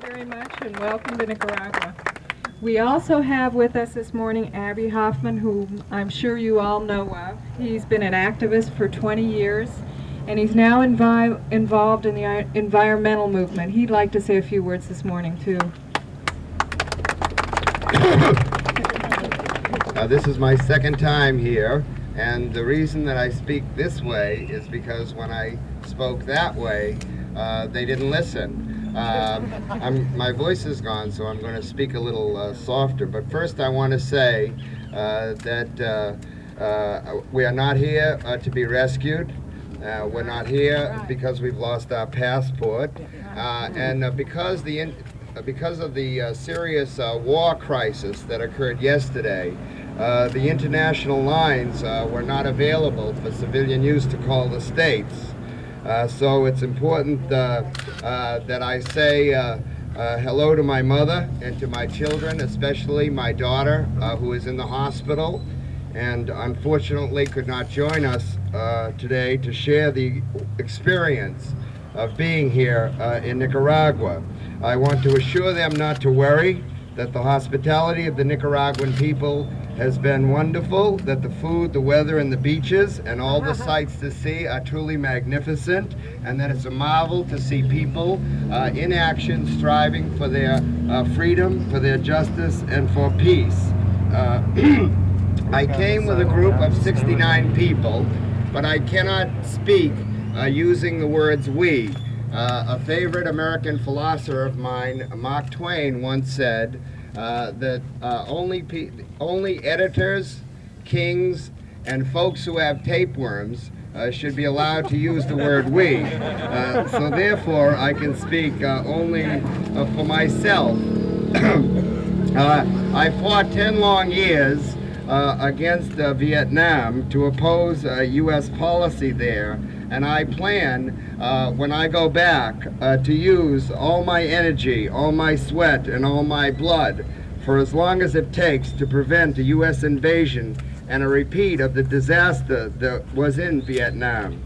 very much, and welcome to Nicaragua. We also have with us this morning Abbie Hoffman, who I'm sure you all know of. He's been an activist for 20 years, and he's now involved in the environmental movement. He'd like to say a few words this morning, too. This is my second time here, and the reason that I speak this way is because when I spoke that way, they didn't listen. My voice is gone, so I'm going to speak a little softer. But first I want to say that we are not here to be rescued. We're not here because we've lost our passport. And because of the serious war crisis that occurred yesterday, the international lines were not available for civilian use to call the states. So it's important that I say hello to my mother and to my children, especially my daughter, who is in the hospital and unfortunately could not join us today to share the experience of being here in Nicaragua. I want to assure them not to worry, that the hospitality of the Nicaraguan people has been wonderful, that the food, the weather, and the beaches, and all the sights to see are truly magnificent, and that it's a marvel to see people in action striving for their freedom, for their justice, and for peace. I came with a group of 69 people, but I cannot speak using the words we. A favorite American philosopher of mine, Mark Twain, once said that only editors, kings, and folks who have tapeworms should be allowed to use the word we. So therefore, I can speak only for myself. I fought 10 long years against Vietnam to oppose U.S. policy there. And I plan, when I go back, to use all my energy, all my sweat, and all my blood for as long as it takes to prevent a U.S. invasion and a repeat of the disaster that was in Vietnam.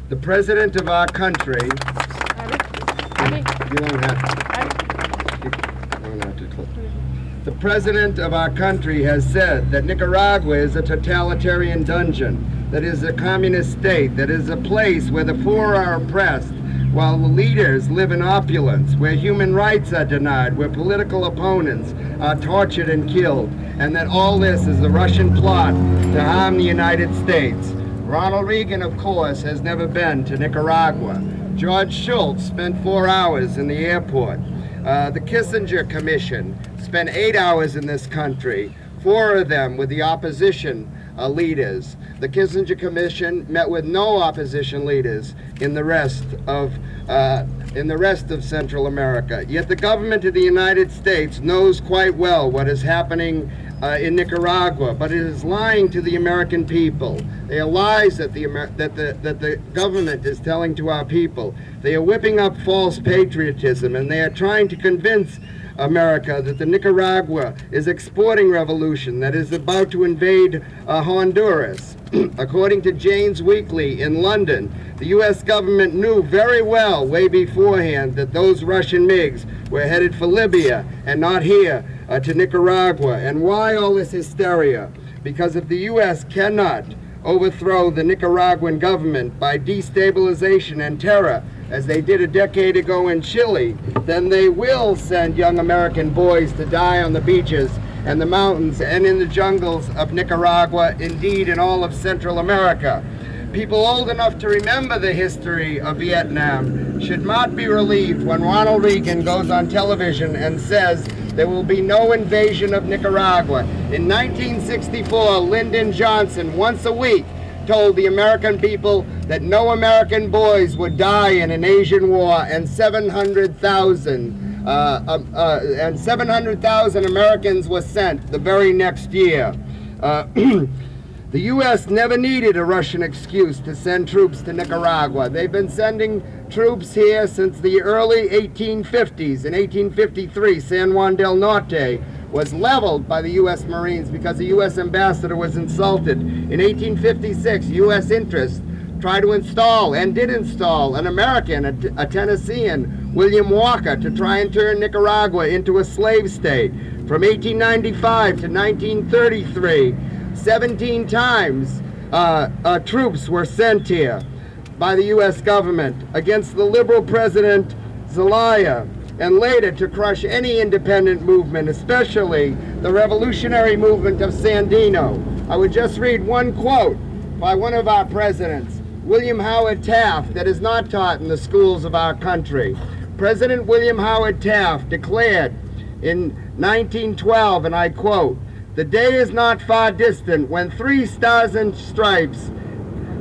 The president of our country... You don't have to. The president of our country has said that Nicaragua is a totalitarian dungeon, that is a communist state, that is a place where the poor are oppressed, while the leaders live in opulence, where human rights are denied, where political opponents are tortured and killed, and that all this is a Russian plot to harm the United States. Ronald Reagan, of course, has never been to Nicaragua. George Shultz spent 4 hours in the airport. The Kissinger Commission spent 8 hours in this country, 4 of them with the opposition leaders. The Kissinger Commission met with no opposition leaders in the rest of Central America. Yet the government of the United States knows quite well what is happening in Nicaragua, but it is lying to the American people. They are lies that the government is telling to our people. They are whipping up false patriotism, and they are trying to convince America that the Nicaragua is exporting revolution, that is about to invade Honduras. According to Jane's Weekly in London, the U.S. government knew very well way beforehand that those Russian MiGs were headed for Libya and not here to Nicaragua. And why all this hysteria? Because if the U.S. cannot overthrow the Nicaraguan government by destabilization and terror, as they did a decade ago in Chile, then they will send young American boys to die on the beaches and the mountains and in the jungles of Nicaragua, indeed in all of Central America. People old enough to remember the history of Vietnam should not be relieved when Ronald Reagan goes on television and says there will be no invasion of Nicaragua. In 1964, Lyndon Johnson, once a week, told the American people that no American boys would die in an Asian war, and 700,000 Americans were sent the very next year. The U.S. never needed a Russian excuse to send troops to Nicaragua. They've been sending troops here since the early 1850s. In 1853, San Juan del Norte was leveled by the U.S. Marines because the U.S. ambassador was insulted. In 1856, U.S. interests tried to install, and did install, an American, a Tennessean, William Walker to try and turn Nicaragua into a slave state. From 1895 to 1933, 17 times troops were sent here by the U.S. government against the liberal President Zelaya, and later to crush any independent movement, especially the revolutionary movement of Sandino. I would just read one quote by one of our presidents, William Howard Taft, that is not taught in the schools of our country. President William Howard Taft declared in 1912, and I quote, "The day is not far distant when 3 stars and stripes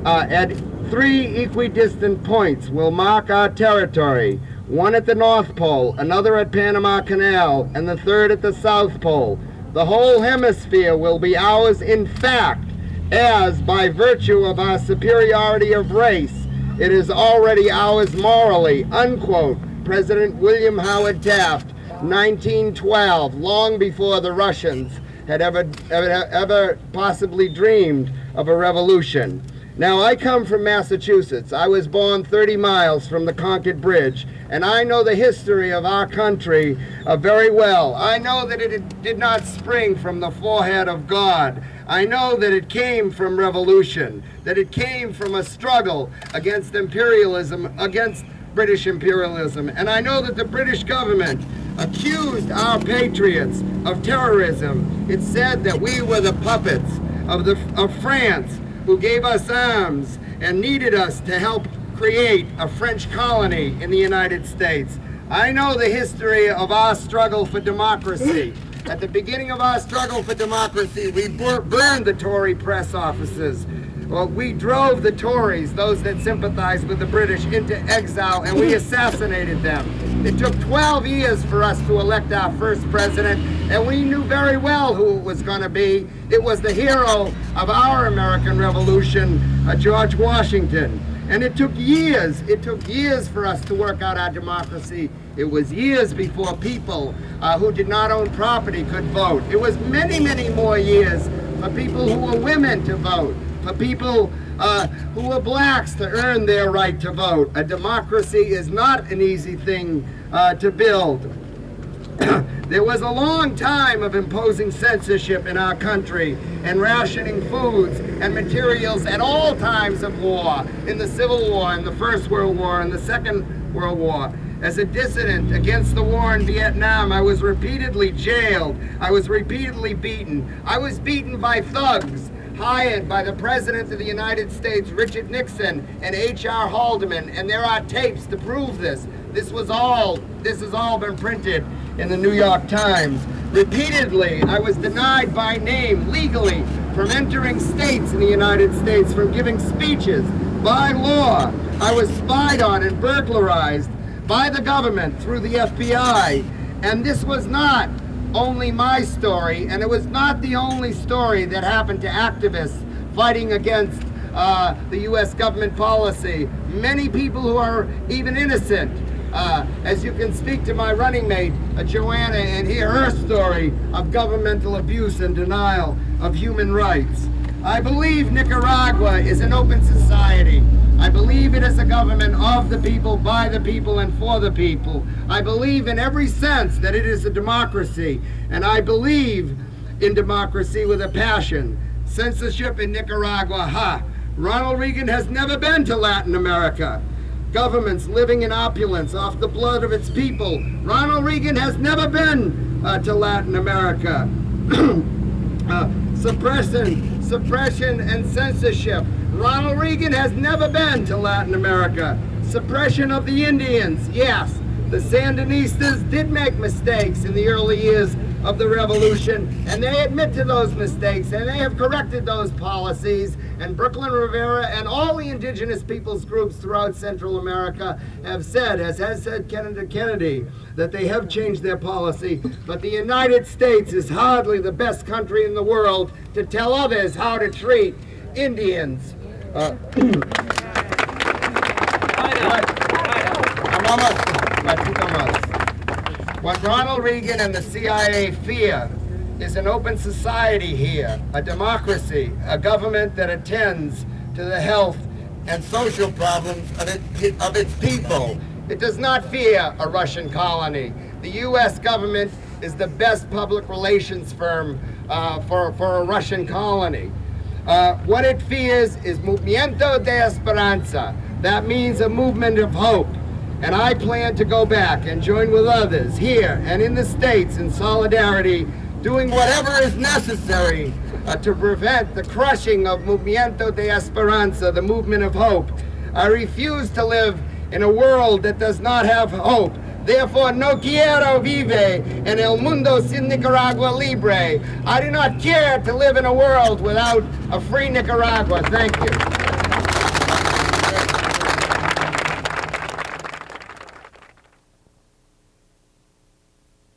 at 3 equidistant points will mark our territory, one at the North Pole, another at Panama Canal, and the third at the South Pole. The whole hemisphere will be ours in fact, as by virtue of our superiority of race, it is already ours morally," unquote. President William Howard Taft, 1912, long before the Russians had ever possibly dreamed of a revolution. Now, I come from Massachusetts. I was born 30 miles from the Concord Bridge, and I know the history of our country very well. I know that it did not spring from the forehead of God. I know that it came from revolution, that it came from a struggle against imperialism, against British imperialism. And I know that the British government accused our patriots of terrorism. It said that we were the puppets of France, who gave us arms and needed us to help create a French colony in the United States. I know the history of our struggle for democracy. At the beginning of our struggle for democracy, we burned the Tory press offices. Well, we drove the Tories, those that sympathized with the British, into exile, and we assassinated them. It took 12 years for us to elect our first president, and we knew very well who it was going to be. It was the hero of our American Revolution, George Washington. And it took years for us to work out our democracy. It was years before people who did not own property could vote. It was many, many more years for people who were women to vote, for people who were blacks to earn their right to vote. A democracy is not an easy thing to build. There was a long time of imposing censorship in our country and rationing foods and materials at all times of war, in the Civil War, in the First World War, in the Second World War. As a dissident against the war in Vietnam, I was repeatedly jailed. I was repeatedly beaten. I was beaten by thugs hired by the President of the United States, Richard Nixon, and H.R. Haldeman, and there are tapes to prove this. This has all been printed in the New York Times. Repeatedly, I was denied by name legally from entering states in the United States, from giving speeches. By law, I was spied on and burglarized by the government through the FBI. And this was not only my story, and it was not the only story that happened to activists fighting against the U.S. government policy. Many people who are even innocent, as you can speak to my running mate, Joanna, and hear her story of governmental abuse and denial of human rights. I believe Nicaragua is an open society. I believe it is a government of the people, by the people, and for the people. I believe in every sense that it is a democracy, and I believe in democracy with a passion. Censorship in Nicaragua, Ronald Reagan has never been to Latin America. Governments living in opulence off the blood of its people. Ronald Reagan has never been to Latin America. Suppression and censorship. Ronald Reagan has never been to Latin America. Suppression of the Indians, yes. The Sandinistas did make mistakes in the early years of the revolution, and they admit to those mistakes, and they have corrected those policies. And Brooklyn Rivera and all the indigenous peoples groups throughout Central America have said, as has said Kennedy, that they have changed their policy. But the United States is hardly the best country in the world to tell others how to treat Indians. What Ronald Reagan and the CIA fear is an open society here, a democracy, a government that attends to the health and social problems of its people. It does not fear a Russian colony. The U.S. government is the best public relations firm for a Russian colony. What it fears is Movimiento de Esperanza. That means a movement of hope. And I plan to go back and join with others here and in the States in solidarity, doing whatever is necessary to prevent the crushing of Movimiento de Esperanza, the movement of hope. I refuse to live in a world that does not have hope. Therefore, no quiero vive en el mundo sin Nicaragua libre. I do not care to live in a world without a free Nicaragua. Thank you.